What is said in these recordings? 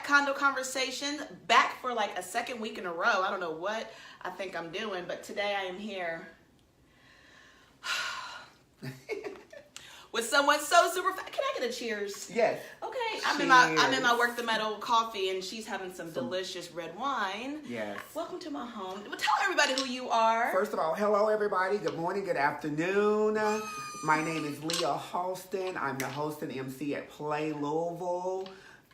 Condo Conversation, back for like a second week in a row. I don't know what I think I'm doing, but today I am here with someone so super fun. Can I get a cheers? Yes. Okay, I'm in my Work the Metal coffee, and she's having some delicious red wine. Yes. Welcome to my home. Well, tell everybody who you are. First of all, hello everybody. Good morning, good afternoon. My name is Leah Halston. I'm the host and MC at Play Louisville.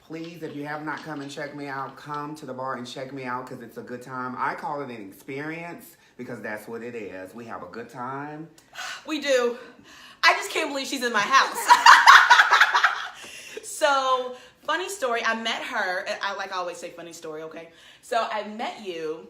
Please, if you have not come and check me out, come to the bar and check me out because it's a good time. I call it an experience because that's what it is. We have a good time. We do. I just can't believe she's in my house. So, funny story. I met her. I always say funny story, okay? So, I met you.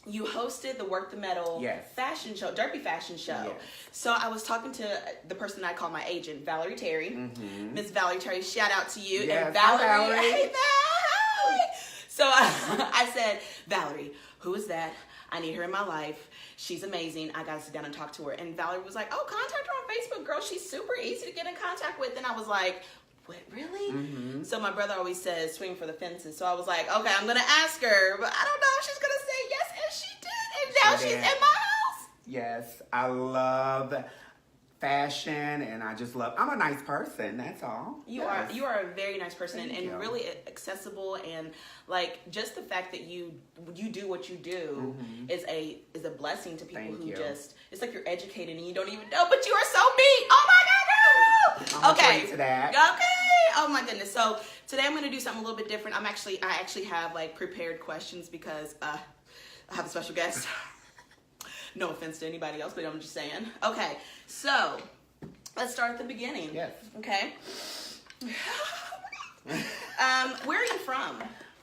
You hosted the Work the Metal fashion show, derby fashion show. Yes. So I was talking to the person I call my agent, Valerie Terry. Miss Valerie Terry, shout out to you. Yes. And Valerie, hi, Valerie. Hey, Valerie. So I said, Valerie, who is that? I need her in my life. She's amazing. I got to sit down and talk to her. And Valerie was like, oh, contact her on Facebook, girl. She's super easy to get in contact with. And I was like, what, really? So my brother always says swing for the fences. So I was like, okay, I'm going to ask her, but I don't know if she's going to say yes. And she did. And now she's in my house. Yes, I love fashion and I just love, I'm a nice person, that's all. You are a very nice person and really accessible, and like just the fact that you do what you do is a blessing to people who just, it's like you're educated and you don't even know, but you are so me. Oh my God, girl. I'm okay. To that. Okay. Oh my goodness. So today I'm going to do something a little bit different. I actually have like prepared questions because I have a special guest. No offense to anybody else, but I'm just saying. Okay, so let's start at the beginning. Yes. Okay. Where are you from?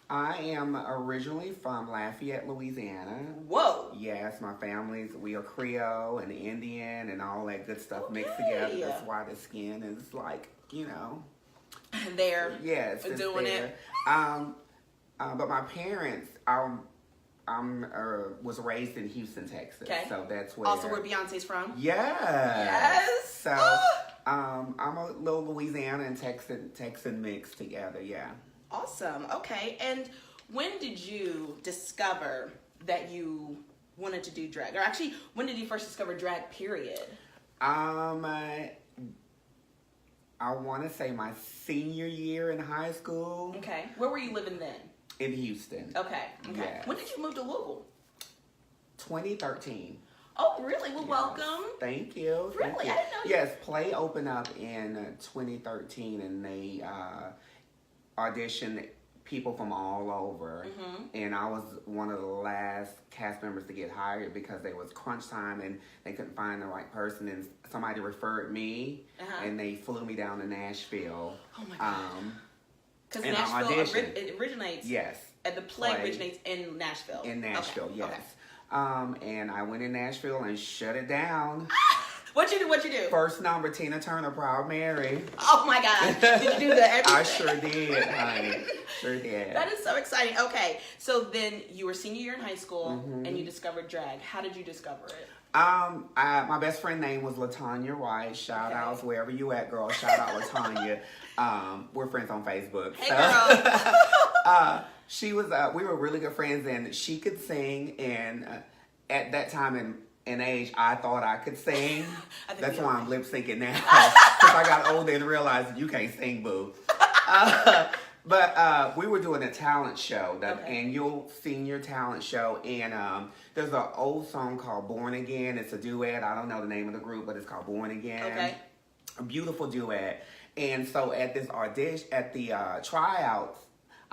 I am originally from Lafayette, Louisiana. Whoa. Yes, my family's, we are Creole and Indian and all that good stuff mixed Okay. together. That's why the skin is like, you know. There. Yes, it's doing there. it. But my parents, was raised in Houston, Texas. Okay. So that's where. Also where Beyonce's from? Yes. Yes. So I'm a little Louisiana and Texan mixed together. Yeah. Awesome. Okay. And when did you discover that you wanted to do drag? Or actually, when did you first discover drag, period? I want to say my senior year in high school. Okay. Where were you living then? In Houston. Okay. Yes. When did you move to Louisville? 2013. Oh, really? Well, Yes. welcome. Thank you. Really? Thank you. I didn't know you. Yes, Play opened up in 2013 and they auditioned people from all over. And I was one of the last cast members to get hired because there was crunch time and they couldn't find the right person, and somebody referred me and they flew me down to Nashville. Oh my God. Because and Nashville originates. Yes. And the play originates in Nashville. In Nashville, okay. yes. Okay. And I went in Nashville and shut it down. What'd you do? First number, Tina Turner, Proud Mary. Oh my God. Did you do that? I sure did, honey. Sure did. That is so exciting. Okay. So then you were senior year in high school and you discovered drag. How did you discover it? My best friend name was LaTanya White. Shout outs wherever you at, girl. Shout out LaTanya. We're friends on Facebook. Hey, girl. She was. We were really good friends, and she could sing. And at that time in age, I thought I could sing. That's why I'm lip syncing now, because I got older and realized you can't sing, boo. But we were doing a talent show, the annual senior talent show, and there's an old song called Born Again. It's a duet. I don't know the name of the group, but it's called Born Again. Okay. A beautiful duet. And so at this audition, at the tryouts,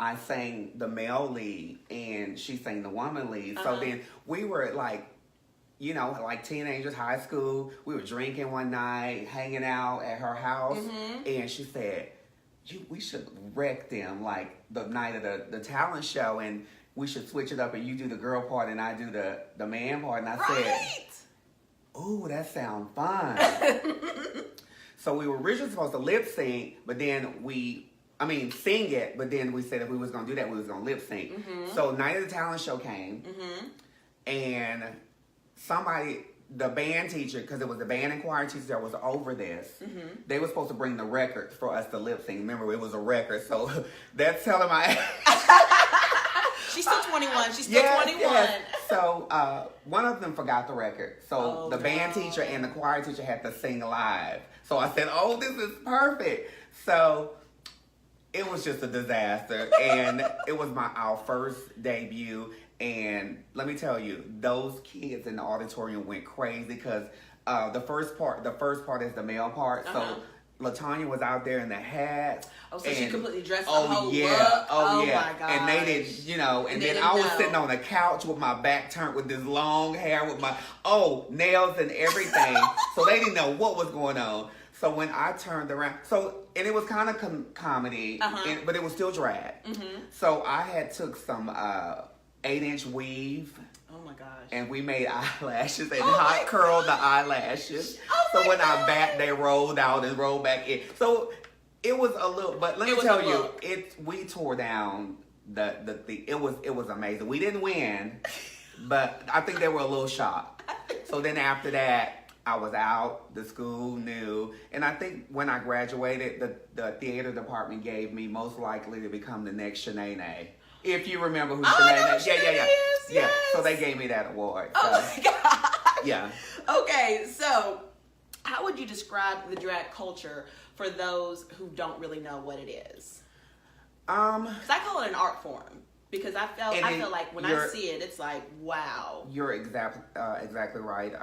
I sang the male lead, and she sang the woman lead. So then we were like, you know, like teenagers, high school. We were drinking one night, hanging out at her house, and she said, we should wreck them like the night of the talent show, and we should switch it up, and you do the girl part and I do the man part. And I said, ooh, that sounds fun. So we were originally supposed to lip sync, but then sing it, but then we said if we was going to do that, we was going to lip sync. So night of the talent show came, and somebody the band teacher, because it was the band and choir teacher that was over this, they were supposed to bring the record for us to lip sync. Remember, it was a record, so that's telling my She's still 21. She's still 21. Yes. So one of them forgot the record. So the band teacher and the choir teacher had to sing live. So I said, oh, this is perfect. So it was just a disaster. And it was our first debut. And let me tell you, those kids in the auditorium went crazy because the first part is the male part. So LaTanya was out there in the hat. Oh, so she completely dressed the whole whole yeah, look. Oh yeah. My gosh. And they did, and then I was sitting on the couch with my back turned with this long hair with my nails and everything. So they didn't know what was going on. So when I turned around, and it was kind of comedy, but it was still drag. So I had took some 8-inch weave. Oh my gosh. And we made eyelashes and hot curled the eyelashes. So when I back, they rolled out and rolled back in. So it was a little, but let me tell you, we tore down it was amazing. We didn't win, but I think they were a little shocked. So then after that, I was out, the school knew, and I think when I graduated, the theater department gave me most likely to become the next Shanae. If you remember who Shanae is. Yeah. Yes. So they gave me that award. So. Oh my gosh. Yeah. Okay, so how would you describe the drag culture for those who don't really know what it is? Because I call it an art form. Because I feel like when I see it, it's like, wow. You're exactly right.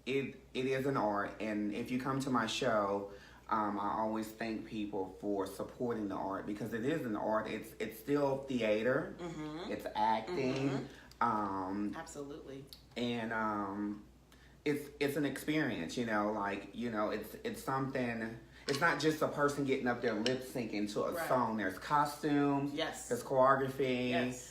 It is an art, and if you come to my show, I always thank people for supporting the art because it is an art. It's still theater. It's acting. Absolutely. And it's an experience. It's something. It's not just a person getting up there lip syncing to a song. There's costumes. Yes. There's choreography. Yes.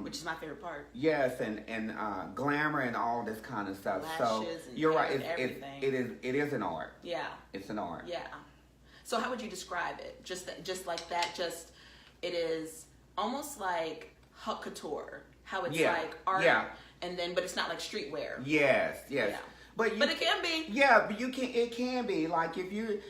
Which is my favorite part. Yes, and glamour and all this kind of stuff. Lashes so you're right. Everything. It is an art. Yeah. It's an art. Yeah. So how would you describe it? Just like that. Just it is almost like haute couture. How it's like art. Yeah. And then, but it's not like streetwear. Yes. Yeah. But it can be. Yeah, but it can be like if you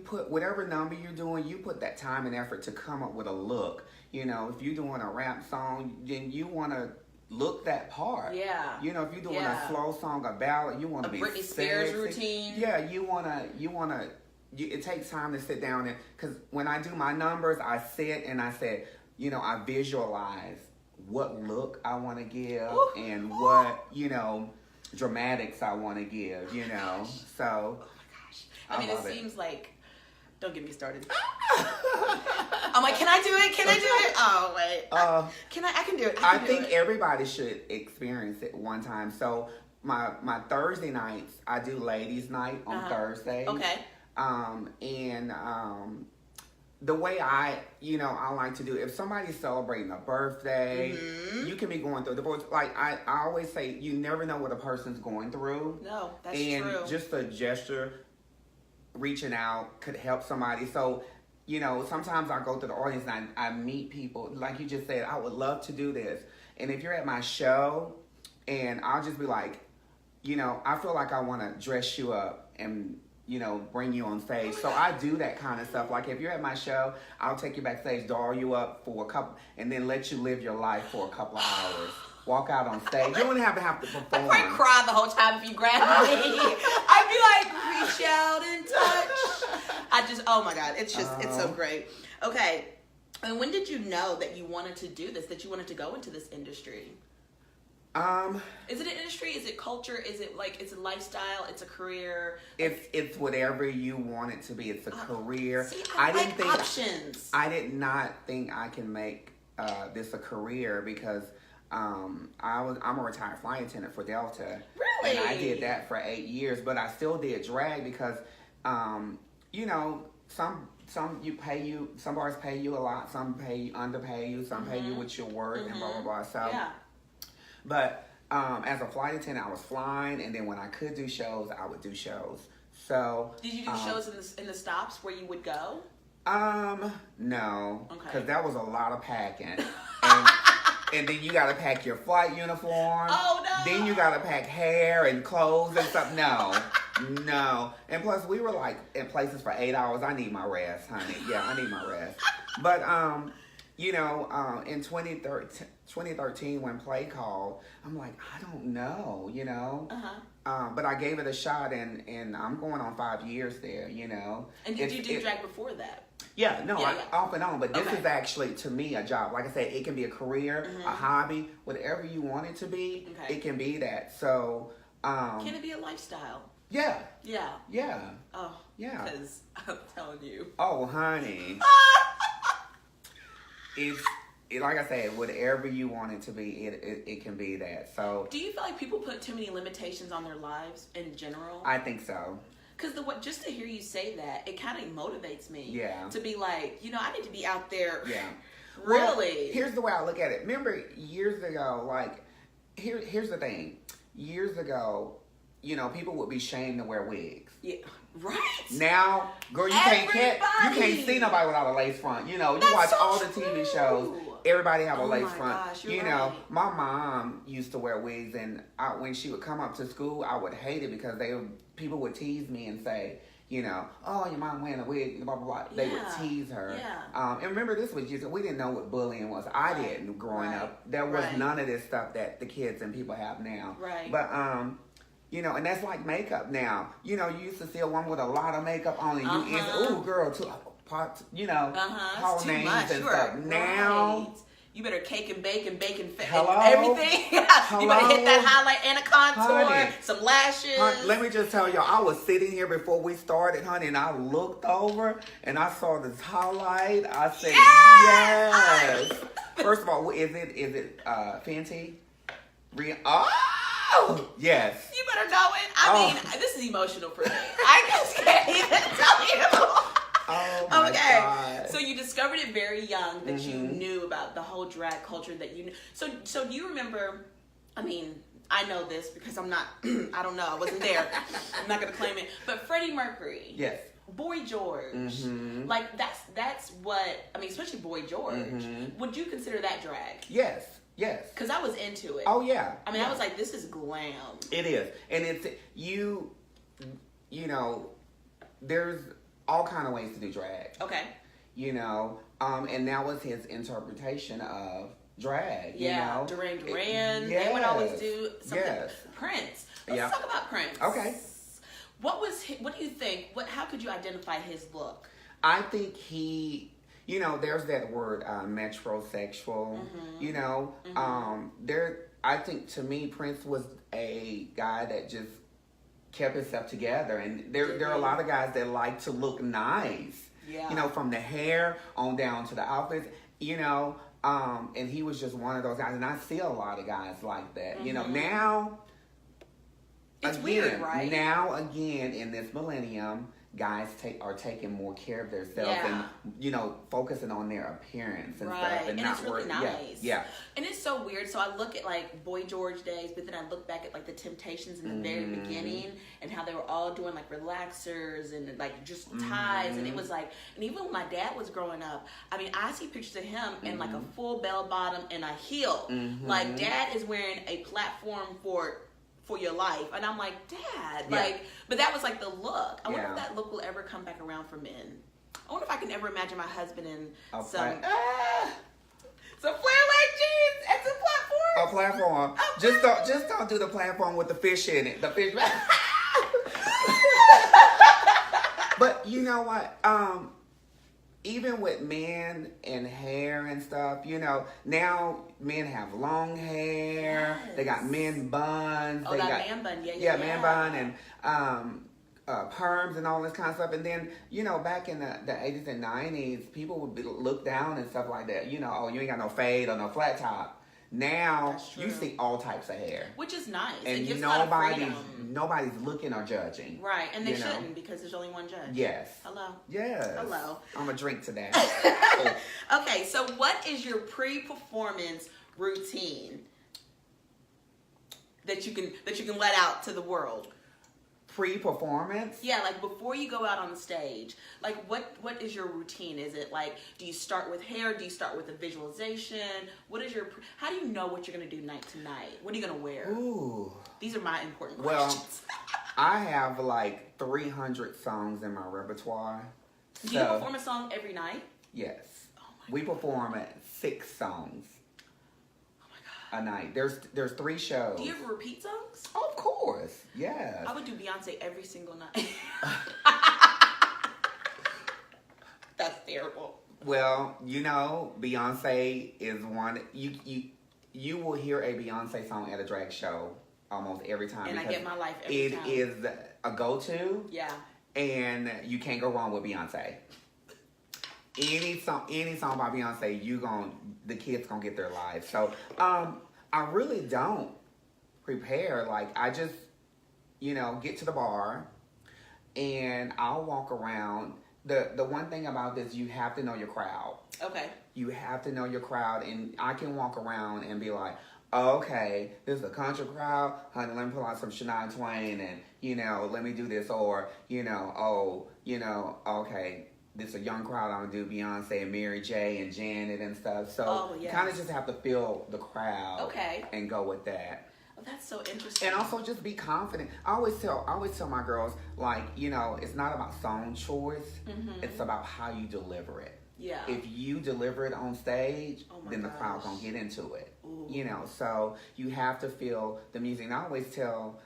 put whatever number you're doing, you put that time and effort to come up with a look. If you're doing a rap song, then you want to look that part. Yeah. If you're doing a slow song, a ballad, you want to be Britney Spears routine. Yeah, you want to. It takes time to sit down because when I do my numbers, I sit and I say, I visualize what look I want to give and what dramatics I want to give. So. Oh my gosh. It seems like. Don't get me started. I'm like, can I do it? Can I do it? Oh, wait. I can do it. I think everybody should experience it one time. So my Thursday nights, I do ladies' night on Thursday. Okay. The way I like to do it, if somebody's celebrating a birthday, you can be going through divorce. Like I always say, you never know what a person's going through. No, that's true. And just a gesture, reaching out could help somebody. So, sometimes I go to the audience and I meet people. Like you just said, I would love to do this. And if you're at my show, and I'll just be like, I feel like I want to dress you up and, bring you on stage. So I do that kind of stuff. Like if you're at my show, I'll take you backstage, doll you up for a couple, and then let you live your life for a couple of hours. Walk out on stage. You don't have to perform. I'd probably cry the whole time if you grab me. I'd be like, reach out and touch. Oh my God, it's so great. Okay, and when did you know that you wanted to do this, that you wanted to go into this industry? Is it an industry? Is it culture? Is it it's a lifestyle? It's a career? It's whatever you want it to be. It's a career. See, I didn't think options. I did not think I can make this a career because I'm a retired flight attendant for Delta. Really? And I did that for 8 years, but I still did drag because some bars pay you a lot, some underpay you, some pay you with your work and blah blah blah. So but as a flight attendant, I was flying, and then when I could do shows, I would do shows. So did you do shows in the stops where you would go? No, because that was a lot of packing. And then you gotta pack your flight uniform. Oh no. Then you gotta pack hair and clothes and stuff. No. And plus we were like in places for 8 hours. I need my rest, honey. Yeah, I need my rest. But in 2013 when Play called, I'm like, I don't know, but I gave it a shot, and I'm going on 5 years there, And did you do drag before that? Yeah, no, off and on. But this Okay. is actually, to me, a job. Like I said, it can be a career, a hobby, whatever you want it to be. Okay. It can be that. So, Can it be a lifestyle? Yeah. Yeah. Oh. Yeah. Because I'm telling you. Oh, honey. Like I said, whatever you want it to be, it can be that. So, do you feel like people put too many limitations on their lives in general? I think so. Because just to hear you say that, it kind of motivates me. Yeah. To be like, I need to be out there. Yeah. Really? Well, here's the way I look at it. Remember years ago, like, here's the thing. Years ago, people would be shamed to wear wigs. Yeah. Right. Now, girl, you can't see nobody without a lace front. You watch so all the TV shows. Everybody have a lace front. Gosh, you're right. My mom used to wear wigs, and when she would come up to school, I would hate it because people would tease me and say, oh, your mom wearing a wig, blah, blah, blah. They would tease her. Yeah. And remember, this was we didn't know what bullying was. I didn't growing up. There was none of this stuff that the kids and people have now. Right. But, and that's like makeup now. You used to see a woman with a lot of makeup on, and ooh, girl, call Too names much. and stuff. Right. Now, you better cake and bake and Hello? everything. You better hit that highlight and a contour, Honey. some lashes. honey, let me just tell y'all, I was sitting here before we started, honey, and I looked over and I saw this highlight. I said, yes. First of all, is it Fenty? Oh, yes. You better know it. I mean, this is emotional for me. I just can't even tell you. Oh my God. So you discovered it very young that you knew about the whole drag culture that you knew. So do you remember, I mean, I know this because I'm not, I don't know, I wasn't there. I'm not going to claim it. But Freddie Mercury. Yes. Boy George. Like that's what, I mean, especially Boy George. Would you consider that drag? Yes. Because I was into it. Oh, yeah. I mean, I was like, this is glam. It is. And it's, there's all kind of ways to do drag. Okay. And that was his interpretation of drag. Yeah, Duran Duran. They would always do something. Yes. Prince. Let's talk about Prince. Okay. What do you think? How could you identify his look? I think he, there's that word metrosexual. I think to me Prince was a guy that just kept himself together, and there are a lot of guys that like to look nice. Yeah. From the hair on down to the outfits. And he was just one of those guys, and I see a lot of guys like that. Now. It's again, weird, right? Now, again, in this millennium, guys are taking more care of themselves and, focusing on their appearance and stuff. And not it's really nice. Yeah. And it's so weird. So I look at, like, Boy George days, but then I look back at, like, the Temptations in the very beginning and how they were all doing, like, relaxers and, like, just ties. And it was, like, and even when my dad was growing up, I mean, I see pictures of him in, like, a full bell bottom and a heel. Like, Dad is wearing a platform for your life. And I'm like, Dad, but that was like the look. I wonder if that look will ever come back around for men. I wonder if I can ever imagine my husband in some flare-like jeans and some platform. A platform. Just don't do the platform with the fish in it. The fish. But you know what? Even with men and hair and stuff, now men have long hair. Yes. They got men buns. Oh, they got man bun. Yeah, man bun and perms and all this kind of stuff. And then, back in the 80s and 90s, people would look down and stuff like that. Oh, you ain't got no fade or no flat top. Now you see all types of hair, which is nice. And it gives a lot of freedom. Nobody's looking or judging, right? And they shouldn't, because there's only one judge. Yes. Hello. Yes. Hello. I'm gonna drink to that. Okay, so what is your pre-performance routine that you can let out to the world? pre-performance? Yeah, like before you go out on the stage, like what is your routine? Is it like, do you start with hair? Do you start with a visualization? How do you know what you're going to do night to night? What are you going to wear? Ooh. These are my important Well, questions. I have like 300 songs in my repertoire. Do you perform a song every night? Yes. Oh my We perform 6 songs Oh my God. a night. There's 3 shows. Do you ever repeat songs? Oh, of course. Yes. I would do Beyonce every single night. That's terrible. Well, you know, Beyonce is one. You will hear a Beyonce song at a drag show almost every time. And I get my life every time. It is a go-to. Yeah. And you can't go wrong with Beyonce. Any song by Beyonce, the kids gonna get their lives. So, I really don't prepare. Like, I just, get to the bar, and I'll walk around. The one thing about this, you have to know your crowd. Okay. You have to know your crowd, and I can walk around and be like, oh, okay, this is a country crowd. Honey, let me pull out some Shania Twain, and let me do this, or okay, this is a young crowd. I'm gonna do Beyonce and Mary J and Janet and stuff. So you kind of just have to feel the crowd, okay, and go with that. Oh, that's so interesting. And also just be confident. I always tell my girls, like, it's not about song choice. Mm-hmm. It's about how you deliver it. Yeah. If you deliver it on stage, then the crowd gonna get into it. Ooh. So you have to feel the music. And I always tell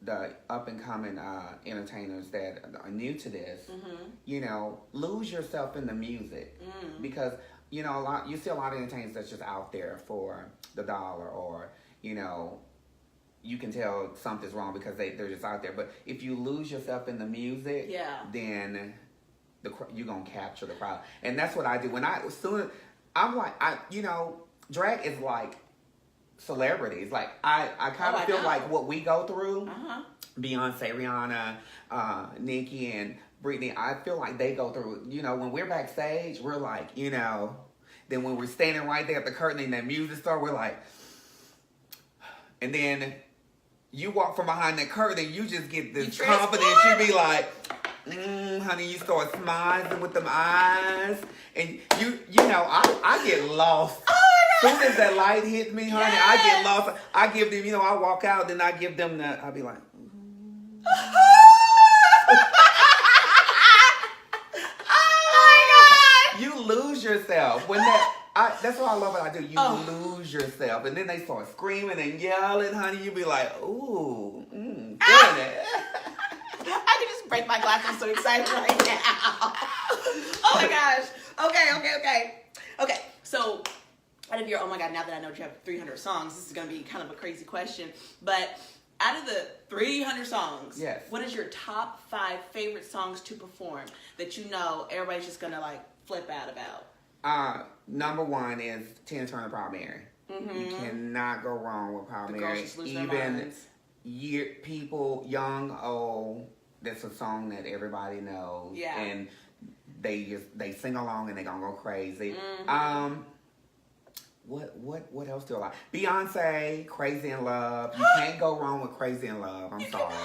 the up and coming entertainers that are new to this, mm-hmm. Lose yourself in the music, because you see a lot of entertainers that's just out there for the dollar, or you can tell something's wrong because they're just out there. But if you lose yourself in the music, then you're gonna capture the crowd. And that's what I do. I'm like, drag is like celebrities. Like I kind of feel like what we go through, Beyonce, Rihanna, Nicki, and Britney, I feel like they go through, when we're backstage, we're like, then when we're standing right there at the curtain and that music starts, we're like, and then you walk from behind that curtain and you just get this confidence. You be like, honey, you start smiling with them eyes, and I get lost. As soon as that light hits me, honey, I get lost. I give them, I walk out, then I give them I'll be like, oh my God. You lose yourself when that's what I love what I do. You lose yourself, and then they start screaming and yelling, honey. You be like, ooh, feeling it. I can just break my glass. I'm so excited right now. Oh my gosh. Okay. So, out of your, oh my God, now that I know you have 300 songs, this is going to be kind of a crazy question. But out of the 300 songs, yes, what is your top 5 favorite songs to perform that everybody's just going to like flip out about? Number 1 is Tina Turner, Proud Mary. Mm-hmm. You cannot go wrong with Proud Mary. Even people, young, old, that's a song that everybody knows. Yeah. And they sing along and they gonna go crazy. Mm-hmm. What else do I like? Beyonce, Crazy in Love. You can't go wrong with Crazy in Love. I'm sorry.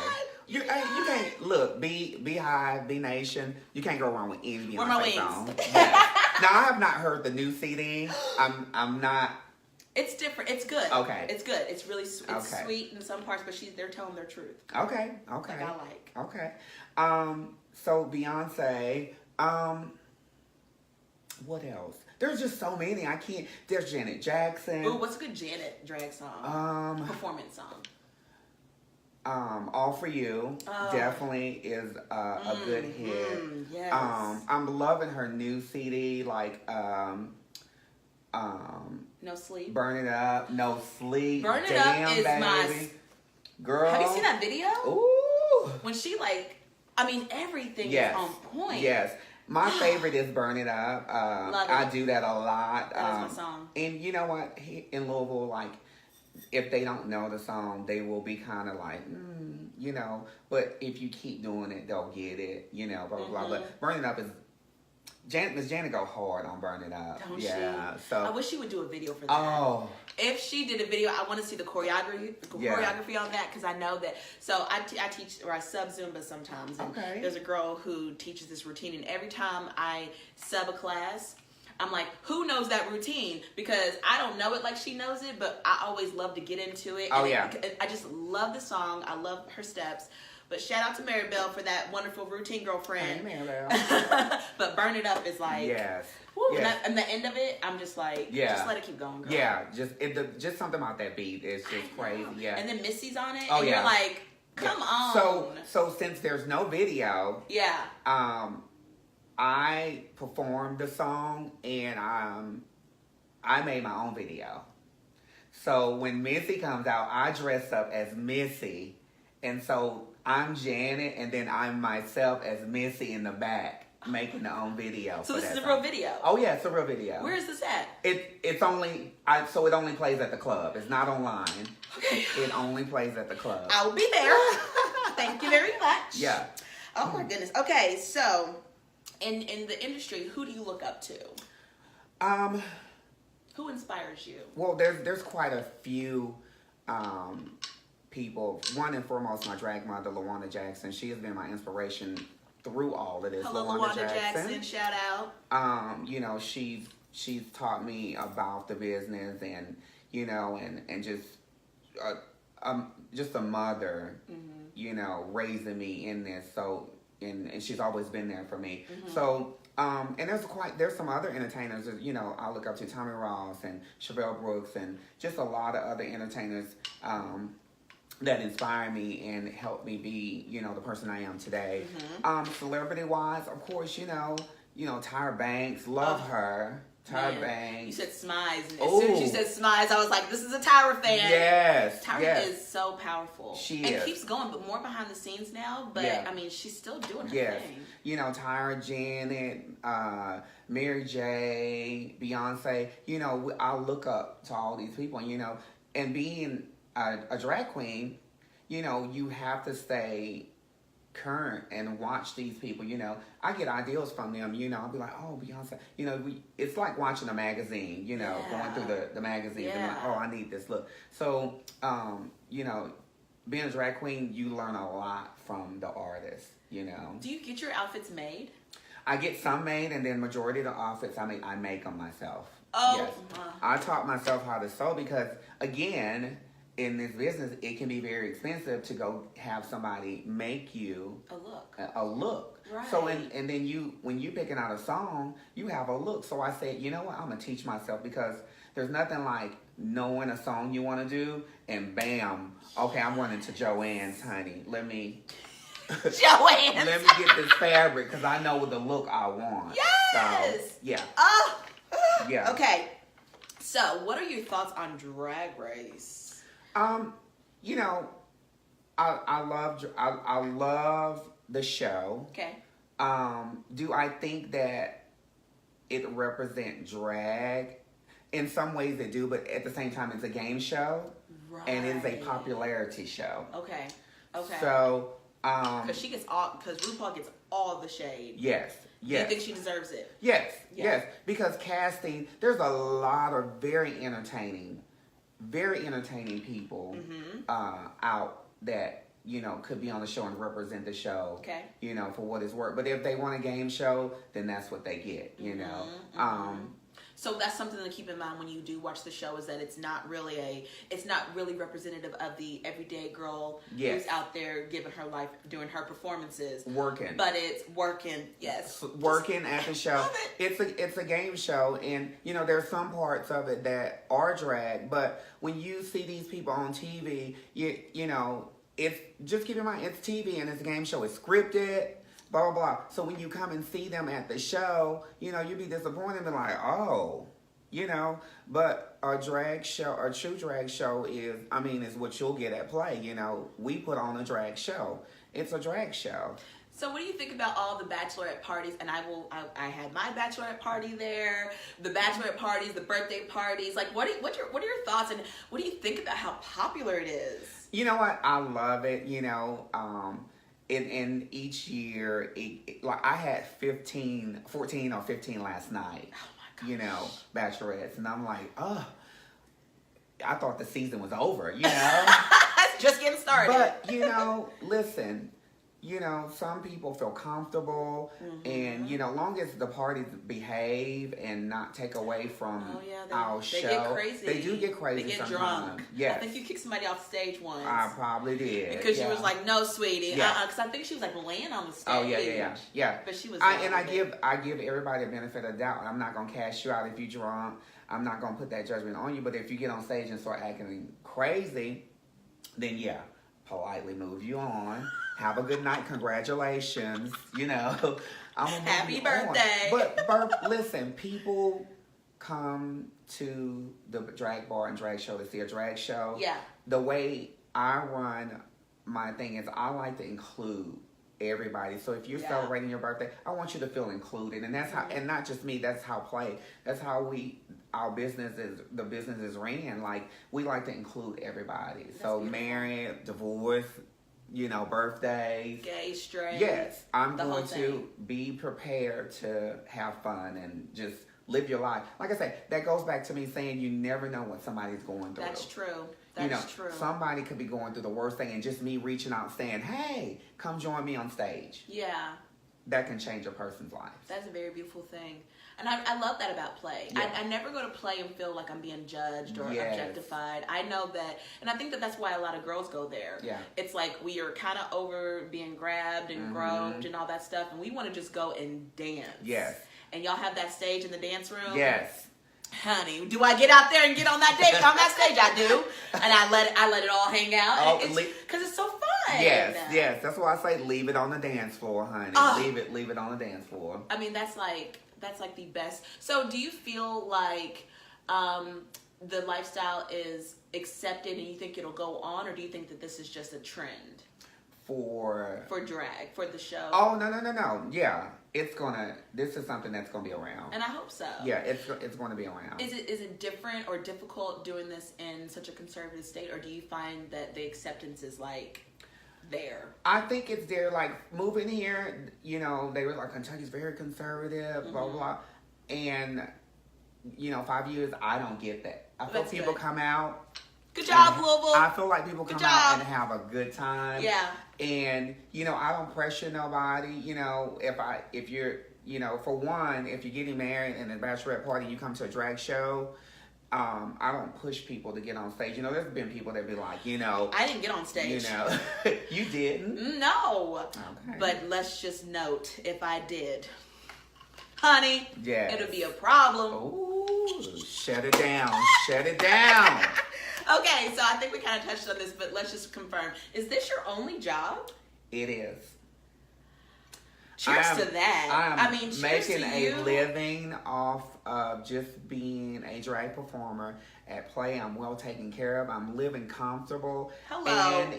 You can't look. Beehive, B Nation. You can't go wrong with any Beyonce song. Yeah. Now I have not heard the new CD. I'm not. It's different. It's good. Okay. It's good. It's really sweet in some parts, but they're telling their truth. Okay. Like I like. Okay. So Beyonce. What else? There's just so many. I can't. There's Janet Jackson. Ooh, what's a good Janet drag song? Performance song. All For You definitely is a good hit. Yes. I'm loving her new CD, like No Sleep. Burn It Up, No Sleep. Burn It Up is baby. My girl. Have you seen that video? Ooh. When she everything is on point. Yes. My favorite is Burn It Up. Love it. I do that a lot. That is my song. And you know what? In Louisville, like, if they don't know the song, they will be kind of like, but if you keep doing it, they'll get it, blah, blah, blah. But Burn It Up is Miss Janet go hard on Burn It Up. Don't yeah, she? So I wish she would do a video for that. Oh. If she did a video, I want to see the choreography on that, because I know that. So I teach, or I sub Zumba sometimes. And Okay. There's a girl who teaches this routine, and every time I sub a class, I'm like, who knows that routine? Because I don't know it like she knows it, but I always love to get into it. Oh, and yeah. I just love the song. I love her steps. But shout out to Maribel for that wonderful routine, girlfriend. Hey, Maribel. But Burn It Up is like, yes. woo, Yes. and the end of it, I'm just like, Yeah. just let it keep going, girl. Yeah, just something about that beat is just I crazy. know. Yeah. And then Missy's on it, Oh, and yeah. you're like, come on. So since there's no video, Yeah. I performed the song and I made my own video. So when Missy comes out, I dress up as Missy, and so I'm Janet, and then I'm myself as Missy in the back making the own video. So for this is that a real song. video. Oh yeah, it's a real video. Where is this at? It only plays at the club. It's not online. Okay. It only plays at the club. I'll be there. Thank you very much. Yeah. Oh my goodness. Okay, so in the industry, who do you look up to? Who inspires you? Well, there's quite a few people. One and foremost, my drag mother, LaWanda Jackson. She has been my inspiration through all of this. Hello, LaWanda Jackson. Shout out. You know, she's taught me about the business, and you know, and just a mother, you know, raising me in this. So, and she's always been there for me. So, and there's some other entertainers, you know, I look up to Tommy Ross and Chevelle Brooks and just a lot of other entertainers that inspire me and help me be, you know, the person I am today. Celebrity-wise, of course, you know, Tyra Banks, love her. Tyra Banks. You said Smize, and as soon as you said Smize, I was like, this is a Tyra fan. Yes. Tyra is so powerful. She is. And keeps going, but more behind the scenes now. But, I mean, she's still doing her thing. You know, Tyra, Janet, Mary J., Beyonce. You know, I look up to all these people, you know, and being a drag queen, you know, you have to stay current and watch these people. You know, I get ideas from them. You know, I'll be like, oh, Beyonce. You know, it's like watching a magazine. You know, going through the magazines and like, oh, I need this look. So, you know, being a drag queen, you learn a lot from the artist. You know. Do you get your outfits made? I get some made, and then majority of the outfits, I make them myself. Oh, yes. I taught myself how to sew because, again, in this business, it can be very expensive to go have somebody make you a look. Right. So and then when you picking out a song, you have a look. So I said, you know what, I'm gonna teach myself, because there's nothing like knowing a song you want to do and bam, okay, I'm running to Joann's, honey. Let me Joann's. let me get this fabric because I know the look I want. Yes. So, yeah. Oh. Yeah. Okay. So, what are your thoughts on Drag Race? You know, I love the show. Okay. Do I think that it represents drag? In some ways it do, but at the same time it's a game show. Right. And it's a popularity show. Okay. So, because RuPaul gets all the shade. Yes. Do you think she deserves it? Yes. Because casting, there's a lot of very entertaining people out that, you know, could be on the show and represent the show, you know, for what it's worth. But if they want a game show, then that's what they get, you know. So that's something to keep in mind when you do watch the show, is that it's not really representative of the everyday girl who's out there giving her life, doing her performances, working. But it's working, yes, working at the show. It's a game show, and you know there's some parts of it that are drag, but when you see these people on TV, you know it's just keep in mind it's TV and it's a game show. It's scripted. Blah, blah, blah. So when you come and see them at the show, you know, you'd be disappointed and be like, oh, you know. But a drag show, a true drag show is what you'll get at play. You know, we put on a drag show. It's a drag show. So what do you think about all the bachelorette parties? And I had my bachelorette party there, the bachelorette parties, the birthday parties. Like, what are your thoughts, and what do you think about how popular it is? You know what? I love it. You know, in each year, like I had 14 or 15 last night. Oh my gosh. You know, bachelorettes, and I'm like, oh, I thought the season was over. Just getting started. But listen. Some people feel comfortable, and long as the parties behave and not take away from our show. They get crazy. They do get crazy. They get sometimes. drunk. Yes. I think you kicked somebody off stage once. I probably did. Because she was like, "No, sweetie," Yeah. because I think she was like laying on the stage. Oh yeah. But she was. I give everybody a benefit of the doubt. I'm not gonna cast you out if you drunk. I'm not gonna put that judgment on you. But if you get on stage and start acting crazy, then politely move you on. Have a good night. Congratulations. Happy birthday. But listen, people come to the drag bar and drag show to see a drag show. Yeah. The way I run my thing is I like to include everybody. So if you're celebrating your birthday, I want you to feel included. And that's how, and not just me, that's how the business is ran. Like, we like to include everybody. That's so beautiful. Married, divorced, birthdays. Gay, straight. Yes. I'm going to be prepared to have fun and just live your life. Like I said, that goes back to me saying you never know what somebody's going through. That's true. That's true. Somebody could be going through the worst thing, and just me reaching out saying, hey, come join me on stage. Yeah. That can change a person's life. That's a very beautiful thing. And I love that about play. Yeah. I never go to play and feel like I'm being judged or objectified. I know that, and I think that that's why a lot of girls go there. Yeah. It's like we are kind of over being grabbed and groped and all that stuff, and we want to just go and dance. Yes. And y'all have that stage in the dance room? Yes. Honey, do I get out there and get on that stage? I do. And I let it all hang out. Because it's so fun. Yes. That's why I say leave it on the dance floor, honey. Leave it on the dance floor. I mean, that's like the best. So do you feel like the lifestyle is accepted and you think it'll go on, or do you think that this is just a trend? For drag, for the show? Oh, no. Yeah. This is something that's gonna be around. And I hope so. Yeah, it's gonna be around. Is it different or difficult doing this in such a conservative state, or do you find that the acceptance is like there? I think it's there. Like, moving here, they were like, Kentucky's very conservative, blah, blah. And, 5 years, I don't get that. I feel people come out. Good job, Louisville. I feel like people come out and have a good time. Yeah. And, I don't pressure nobody. If you're, for one, if you're getting married in a bachelorette party, you come to a drag show, I don't push people to get on stage. There's been people that be like, I didn't get on stage. You didn't? No. Okay. But let's just note, if I did, honey, it'll be a problem. Ooh, shut it down. Shut it down. Okay, so I think we kind of touched on this, but let's just confirm. Is this your only job? It is. Cheers to that. I mean, cheers making to you. a living off of just being a drag performer at Play. I'm well taken care of. I'm living comfortable. Hello. And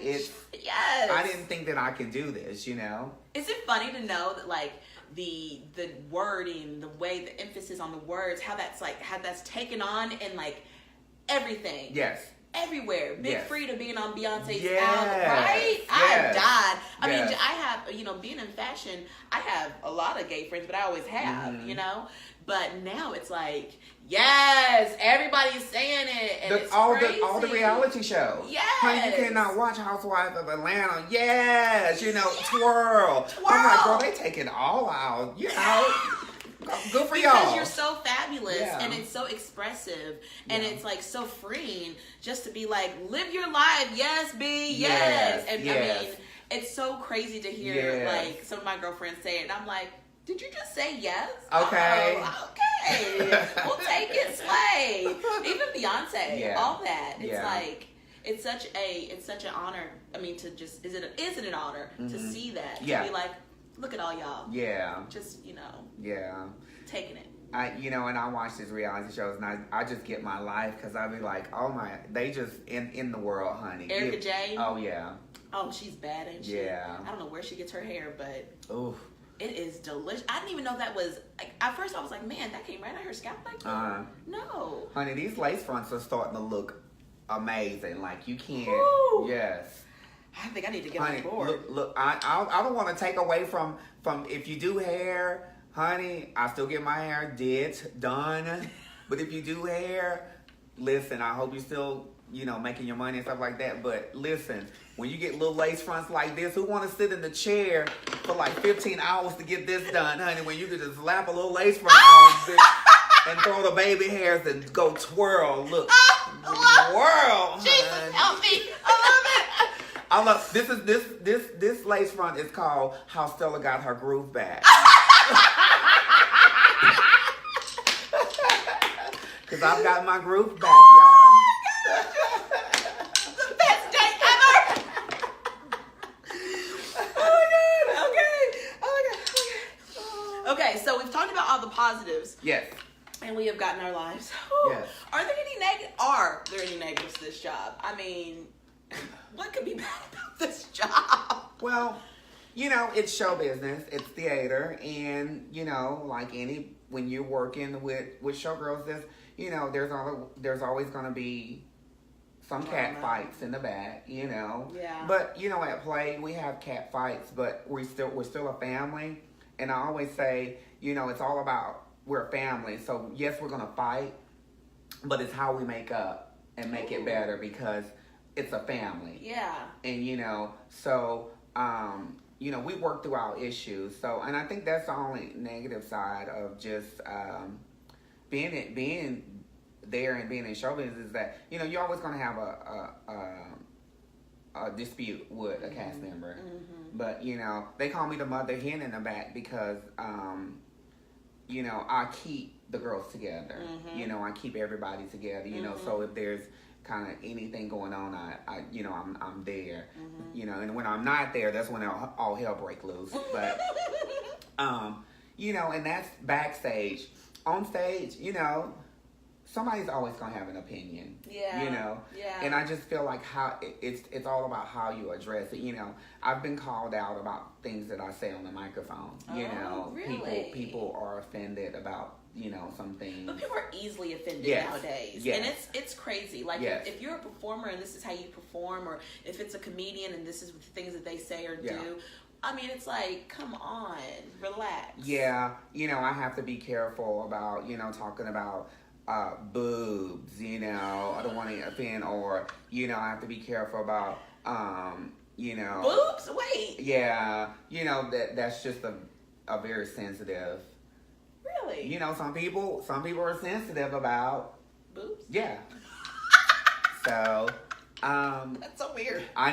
I didn't think that I could do this, Is it funny to know that, like, the wording, the way, the emphasis on the words, how that's taken on in, like, everything. Yes. Everywhere. Big Frida being on Beyonce's album, right? Yes. I died. I mean, I have, being in fashion, I have a lot of gay friends, but I always have, But now it's like, yes, everybody's saying it, and it's crazy. All the reality shows. Yes. Honey, you cannot watch Housewives of Atlanta. Yes, twirl. I'm like, girl, they take it all out. Good for y'all. Because you're so fabulous and it's so expressive and it's like so freeing just to be like, live your life. Yes, B. Yes. And I mean, it's so crazy to hear like some of my girlfriends say it, and I'm like, did you just say yes? Okay. Oh, okay. We'll take it, slay. Even Beyonce, all that. It's like, it's such an honor. I mean, to just, is it an honor to see that? To be like, look at all y'all. Yeah. Just, taking it. And I watch these reality shows, and I just get my life, because I be like, oh my, they just in the world, honey. Erica J. Oh yeah. Oh, she's bad, ain't she? Yeah. I don't know where she gets her hair, but oof. It is delicious. I didn't even know that was, like, at first I was like, man, that came right out her scalp like that. No. Honey, these lace fronts are starting to look amazing. Like, you can't. Woo. Yes. I think I need to get honey, on board. Look, I don't want to take away from if you do hair, honey, I still get my hair done. But if you do hair, listen, I hope you still, making your money and stuff like that. But listen, when you get little lace fronts like this, who want to sit in the chair for like 15 hours to get this done, honey? When you can just slap a little lace front on and throw the baby hairs and go twirl. Look, twirl. Jesus, help me! I love it. This lace front is called How Stella Got Her Groove Back. Because I've got my groove back, y'all. The best day ever! Oh my god. Okay, so we've talked about all the positives. Yes. And we have gotten our lives. Yes. Are there any negatives to this job? I mean, what could be bad about this job? Well, it's show business. It's theater. And, like when you're working with showgirls, there's always going to be some cat fights in the back, Yeah. But, at play, we have cat fights, but we're still a family. And I always say, it's all about we're a family. So, yes, we're going to fight, but it's how we make up and make it better because it's a family. Yeah. And, so, we work through our issues. So, and I think that's the only negative side of just being there and being in show business is that, you're always going to have a dispute with a cast member. Mm-hmm. But, they call me the mother hen in the back because, I keep the girls together. Mm-hmm. I keep everybody together, mm-hmm. So if there's kind of anything going on, I'm there, mm-hmm. And when I'm not there, that's when all hell break loose. But, and that's backstage. On stage, somebody's always gonna have an opinion. Yeah. Yeah. And I just feel like how it's all about how you address it. I've been called out about things that I say on the microphone. Really? People are offended about some things. But people are easily offended nowadays. Yes. And it's crazy. Like if you're a performer and this is how you perform, or if it's a comedian and this is the things that they say or do. I mean, it's like, come on, relax. Yeah, I have to be careful about, talking about boobs, I don't want to offend, or, I have to be careful about, Boobs? Wait. Yeah, that's just a very sensitive. Really? Some people are sensitive about boobs. Yeah. So, that's so weird. I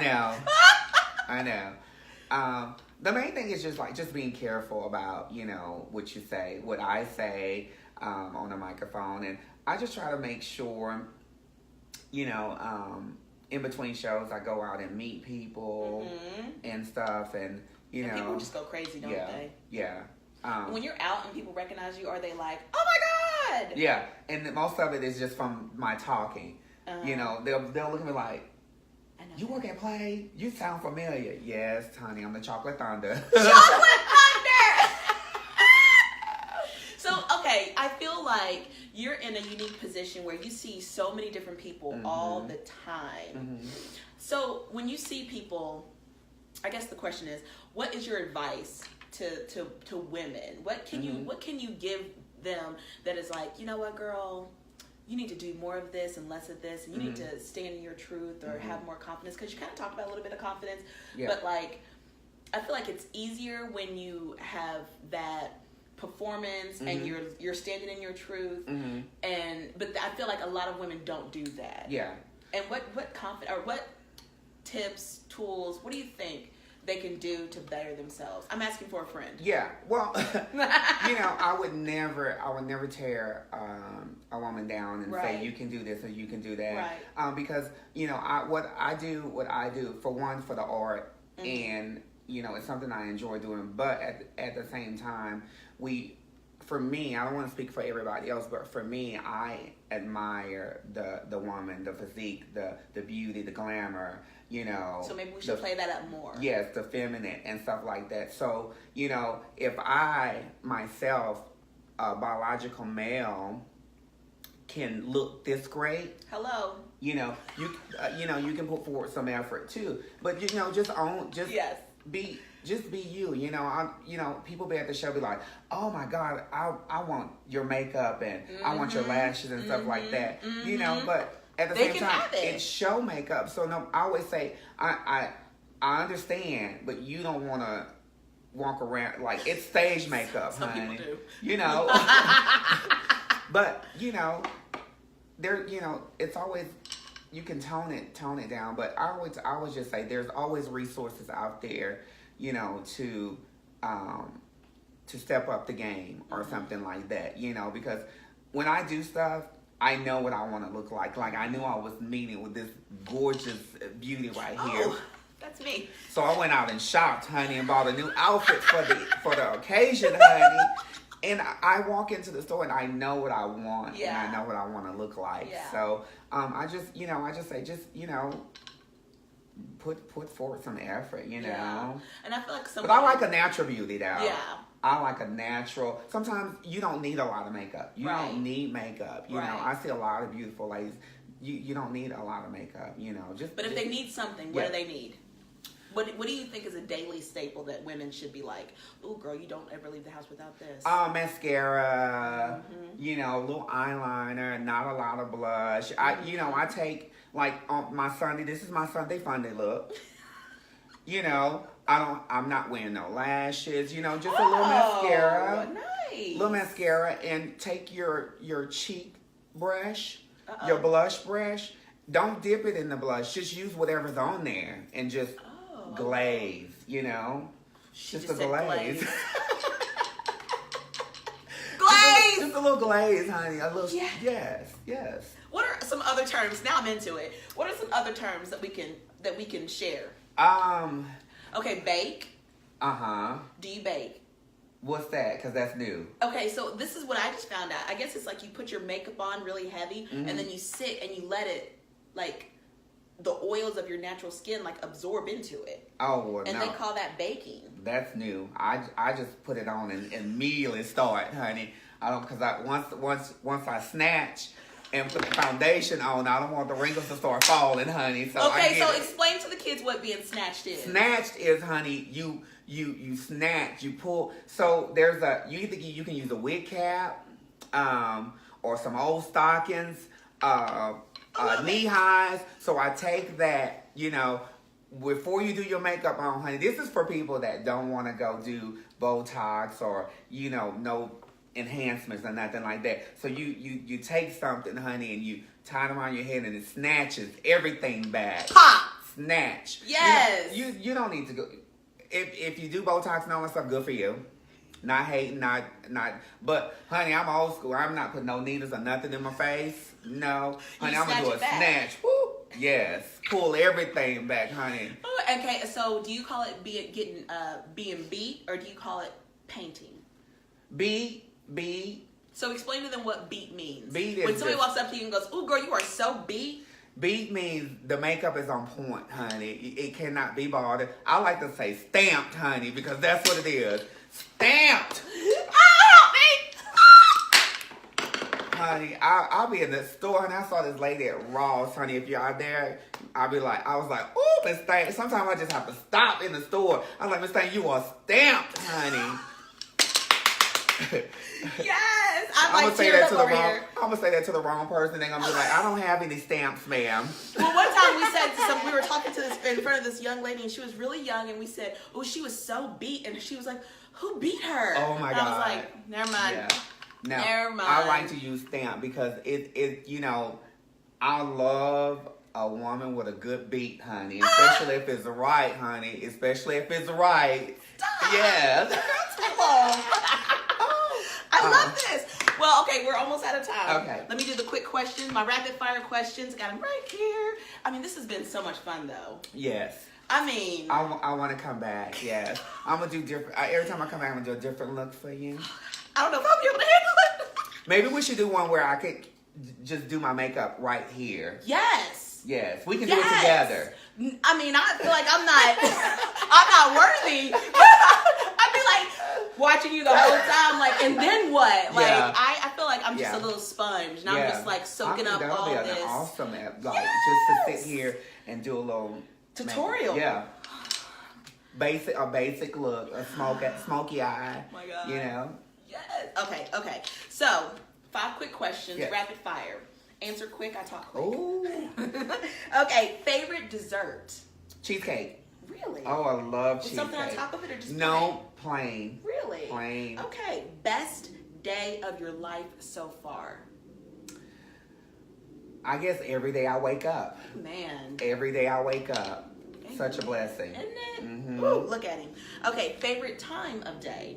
know. The main thing is just being careful about, what you say, what I say, on the microphone. And I just try to make sure, in between shows, I go out and meet people mm-hmm. and stuff. And people just go crazy, don't they? Yeah. When you're out and people recognize you, are they like, oh my God? Yeah. And most of it is just from my talking. Uh-huh. They'll look at me like, you work at Play? You sound familiar. Yes, honey, I'm the Chocolate Thunder. Chocolate Thunder! So, okay, I feel like you're in a unique position where you see so many different people mm-hmm. all the time. Mm-hmm. So, when you see people, I guess the question is, what is your advice to women? What can mm-hmm. you give them that is like, you know what, girl? You need to do more of this and less of this, and you mm-hmm. need to stand in your truth or mm-hmm. have more confidence, because you kind of talked about a little bit of confidence, but I feel like it's easier when you have that performance mm-hmm. and you're standing in your truth, mm-hmm. but I feel like a lot of women don't do that. Yeah. And what tips, tools, what do you think they can do to better themselves? I'm asking for a friend. Yeah. Well, I would never tear a woman down and say you can do this or you can do that. Right. Because what I do for one, for the art, mm-hmm. and it's something I enjoy doing. But at the same time, for me, I don't want to speak for everybody else, but for me, I admire the woman, the physique, the beauty, the glamour. So maybe we should play that up more. Yes, the feminine and stuff like that. So, if I, myself, a biological male, can look this great. Hello. You know, you can put forward some effort too. But Yes. be you. People be at the show be like, oh my God, I want your makeup and I want your lashes and stuff like that. But at the same time, it's show makeup. So no, I always say I understand, but you don't want to walk around like it's stage makeup, Some honey. people do. But there, it's always, you can tone it down. But I always just say there's always resources out there, to step up the game or something like that, because when I do stuff, I know what I want to look like. Like I knew I was meeting with this gorgeous beauty right here. Oh, that's me. So I went out and shopped, honey, and bought a new outfit for the occasion, honey. And I walk into the store and I know what I want, and I know what I want to look like. Yeah. So I just say, put forward some effort, Yeah. And I feel like But I like a natural beauty, though. Yeah. I like a natural. Sometimes you don't need a lot of makeup. You don't need makeup. You know, I see a lot of beautiful ladies. You don't need a lot of makeup. But if they need something, what do they need? What do you think is a daily staple that women should be like, ooh, girl, you don't ever leave the house without this? Mascara, a little eyeliner, not a lot of blush. I take, like, on my Sunday, this is my Sunday Funday look. I'm not wearing no lashes, just a little mascara. Nice. Little mascara, and take your cheek brush, your blush brush. Don't dip it in the blush. Just use whatever's on there and just glaze, She just a glaze. Glaze! Just a little glaze, honey. A little, yes. What are some other terms? Now I'm into it. What are some other terms that we can share? Okay, bake. Do you bake? What's that? Because that's new. Okay, so this is what I just found out. I guess it's like you put your makeup on really heavy, and then you sit and you let it, like, the oils of your natural skin, like, absorb into it. Oh, well, and they call that baking. That's new. I just put it on and immediately start, honey. I don't, because once I snatch and put the foundation on, I don't want the wrinkles to start falling, honey. So explain to the kids what being snatched is. Snatched is, honey, you snatch, you pull. So you can use a wig cap, or some old stockings, knee highs. So I take that, before you do your makeup on, honey. This is for people that don't want to go do Botox or, no enhancements or nothing like that. So you take something, honey, and you tie it around your head, and it snatches everything back. Pop! Snatch. Yes. You don't need to go. If you do Botox and all that stuff, good for you. Not hating, not. But honey, I'm old school. I'm not putting no needles or nothing in my face. No, honey, I'm gonna do a snatch. Woo. Yes, pull everything back, honey. Okay, so do you call it being beat, or do you call it painting? Beat. So explain to them what beat means. Beat is when somebody walks up to you and goes, "Ooh, girl, you are so beat." Beat means the makeup is on point, honey. It cannot be bothered. I like to say stamped, honey, because that's what it is. Stamped. Honey, I'll be in the store, and I saw this lady at Ross, honey. If you're out there, I was like, ooh, Miss Thang. Sometimes I just have to stop in the store. I was like, Miss Thang, you are stamped, honey. Yes, I'm gonna say that to the wrong person. They're gonna be like, I don't have any stamps, ma'am. Well, one time we were talking in front of this young lady, and she was really young, and we said, oh, she was so beat, and she was like, who beat her? Oh my God. I was like, never mind. Yeah. Now, never mind. I like to use stamp because it I love a woman with a good beat, honey. Especially if it's right, honey. Especially if it's right. Stop. Yes. I love this. Well, okay, we're almost out of time. Okay. Let me do the quick questions, my rapid fire questions. Got them right here. I mean, this has been so much fun, though. Yes. I mean, I want to come back. Yes. I'm going to do different. Every time I come back, I'm going to do a different look for you. I don't know if I'll be able to handle it. Maybe we should do one where I could just do my makeup right here. Yes. Yes. We can do it together. I mean, I feel like I'm not worthy. I'd be like watching you the whole time, like, and then what? Like, I feel like I'm just a little sponge, and I'm just like soaking up all this. this. That'll be an awesome app, like just to sit here and do a little tutorial. Yeah. A basic look, a smoky eye. Oh my God. You know? Yes. Okay. So, 5 quick questions, rapid fire. Answer quick, I talk quick. Ooh. Okay, favorite dessert? Cheesecake. Really? Oh, I love cheesecake. Something on top of it or just plain? Really? Plain. Okay, best day of your life so far? I guess every day I wake up. Man. Every day I wake up. Amen. Such a blessing. Isn't it? Mm-hmm. Ooh, look at him. Okay, favorite time of day?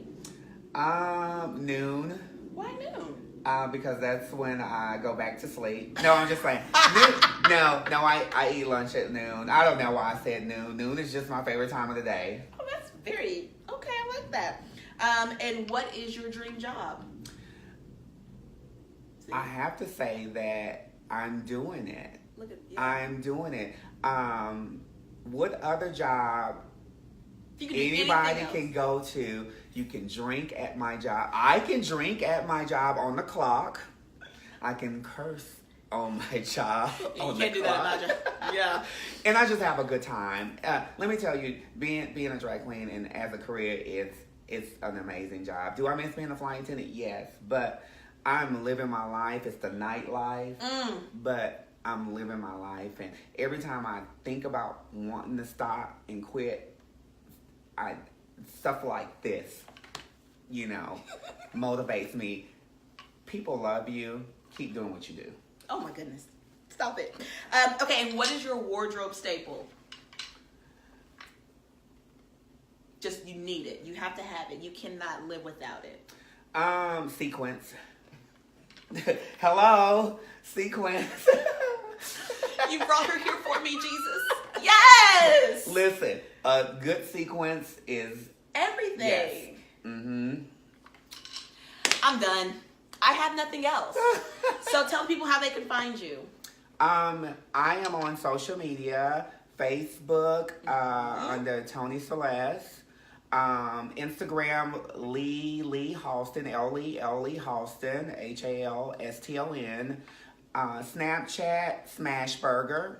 Noon. Why noon? Because that's when I go back to sleep. No, I'm just saying. No, I eat lunch at noon. I don't know why I said noon. Noon is just my favorite time of the day. Oh, that's very, okay, I like that. And what is your dream job? I have to say that I'm doing it. Look at I'm doing it. What other job anybody can go to? You can drink at my job. I can drink at my job on the clock. I can curse on my job. You can't do that at my job. Yeah. And I just have a good time. Let me tell you, being a drag queen and as a career, it's an amazing job. Do I miss being a flight attendant? Yes. But I'm living my life. It's the nightlife. But I'm living my life. And every time I think about wanting to stop and quit, stuff like this, motivates me. People love you. Keep doing what you do. Oh my goodness. Stop it. Okay, and what is your wardrobe staple? Just, you need it. You have to have it. You cannot live without it. Sequence. Hello, sequence. You brought her here for me, Jesus. Yes! Listen, a good sequence is everything. Yes. Mm-hmm. I'm done. I have nothing else. So tell people how they can find you. I am on social media, Facebook, under Tony Celeste. Instagram, Leah Halston, L-E Halston, Halston. Snapchat, Smashburger.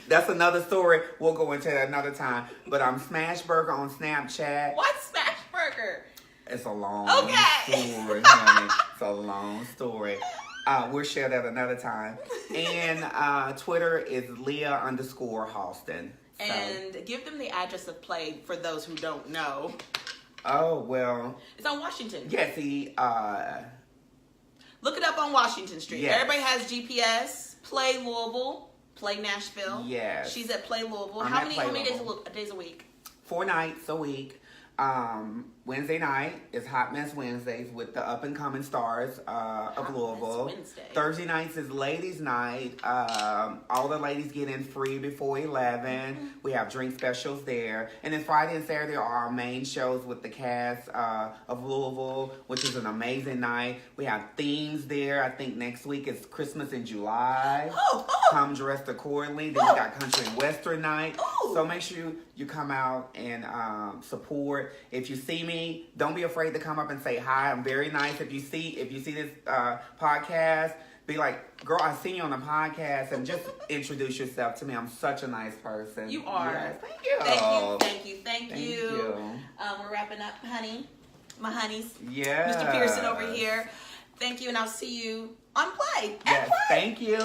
That's another story. We'll go into that another time. But I'm Smashburger on Snapchat. What's Smashburger? It's a long story, honey. It's a long story. We'll share that another time. And Twitter is Leah_Halston. So. And give them the address of Play for those who don't know. Oh, well. It's on Washington. Yes, look it up on Washington Street. Yes. Everybody has GPS. Play Louisville. Play Nashville. Yes. She's at Play Louisville. I'm How many Louisville. days a week? 4 nights a week. Wednesday night is Hot Mess Wednesdays with the up and coming stars of Louisville. Thursday nights is Ladies Night. All the ladies get in free before 11. We have drink specials there. And then Friday and Saturday are our main shows with the cast of Louisville, which is an amazing night. We have themes there. I think next week is Christmas in July. Come dressed accordingly. Then we got Country and Western night. So make sure you come out and support. If you see me, don't be afraid to come up and say hi. I'm very nice. If you see this podcast, be like, girl, I seen you on the podcast, and just introduce yourself to me. I'm such a nice person. You are. Yes, thank you. Thank you. We're wrapping up, honey. My honeys. Yeah. Mr. Pearson over here. Thank you, and I'll see you on Play. Yes, thank you.